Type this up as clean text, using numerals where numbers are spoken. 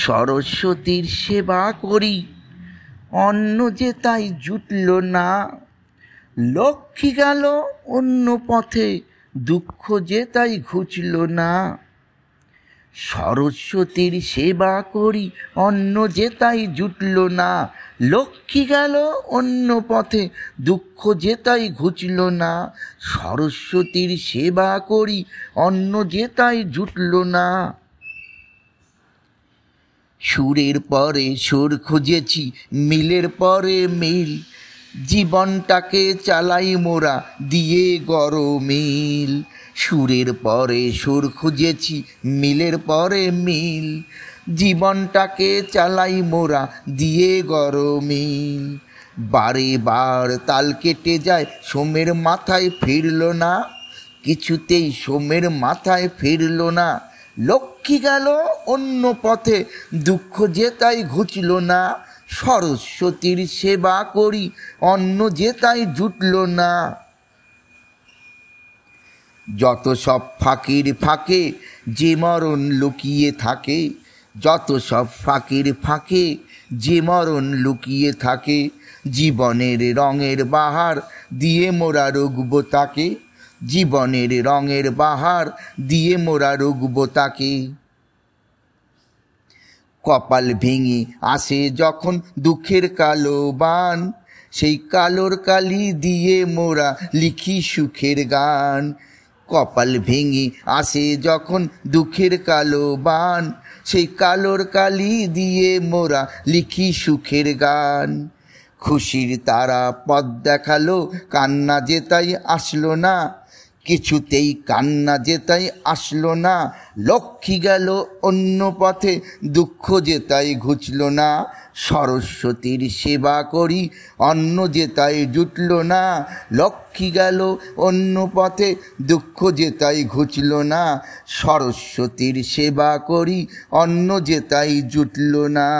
সরস্বতীর সেবা করি, অন্ন যে তাই জুটল না। লক্ষ্মী গেল অন্য পথে, দুঃখ যে তাই ঘুচল না। সরস্বতীর সেবা করি, অন্ন যে তাই জুটল না। লক্ষ্মী গেল অন্য পথে, দুঃখ যে তাই ঘুচল না। সরস্বতীর সেবা করি, অন্ন যে তাই জুটল না। সুরের পরে সুর খুঁজেছি, মিলের পরে মিল, জীবনটাকে চালাই মোরা দিয়ে গরমিল। সুরের পরে সুর খুঁজেছি, মিলের পরে মিল, জীবনটাকে চালাই মোরা দিয়ে গরমিল। বারে বার তাল কেটে যায়, সোমের মাথায় ফিরল না, কিছুতেই সোমের মাথায় ফিরল না। লক্ষ্মী গেল অন্য পথে, দুঃখ যে তাই ঘুচল না। সরস্বতীর সেবা করি, অন্ন যে তাই জুটল না। যত সব ফাঁকির ফাঁকে যে মরণ লুকিয়ে থাকে, যত সব ফাঁকির ফাঁকে যে মরণ লুকিয়ে থাকে। জীবনের রঙের বাহার দিয়ে মোরা রুগব তাকে, জীবনের রঙের বাহার দিয়ে মোরা রুগব তাকে। কপাল ভেঙে আসে যখন দুঃখের কালো বান, সেই কালোর কালি দিয়ে মোরা লিখি সুখের গান। কপাল ভেঙে আসে যখন দুঃখের কালো বান, সেই কালোর কালি দিয়ে মোরা লিখি সুখের গান। খুশির তারা পথ দেখালো, কান্না যে তাই আসলো না, কিছুতেই কান্না যে তাই আসলো না। লক্ষ্মী গেল অন্য পথে, দুঃখ যে তাই ঘুচল না। সরস্বতীর সেবা করি, অন্ন যে তাই জুটল না। লক্ষ্মী গেল অন্য পথে, দুঃখ যে তাই ঘুচল না। সরস্বতীর সেবা করি, অন্ন যে তাই জুটল না।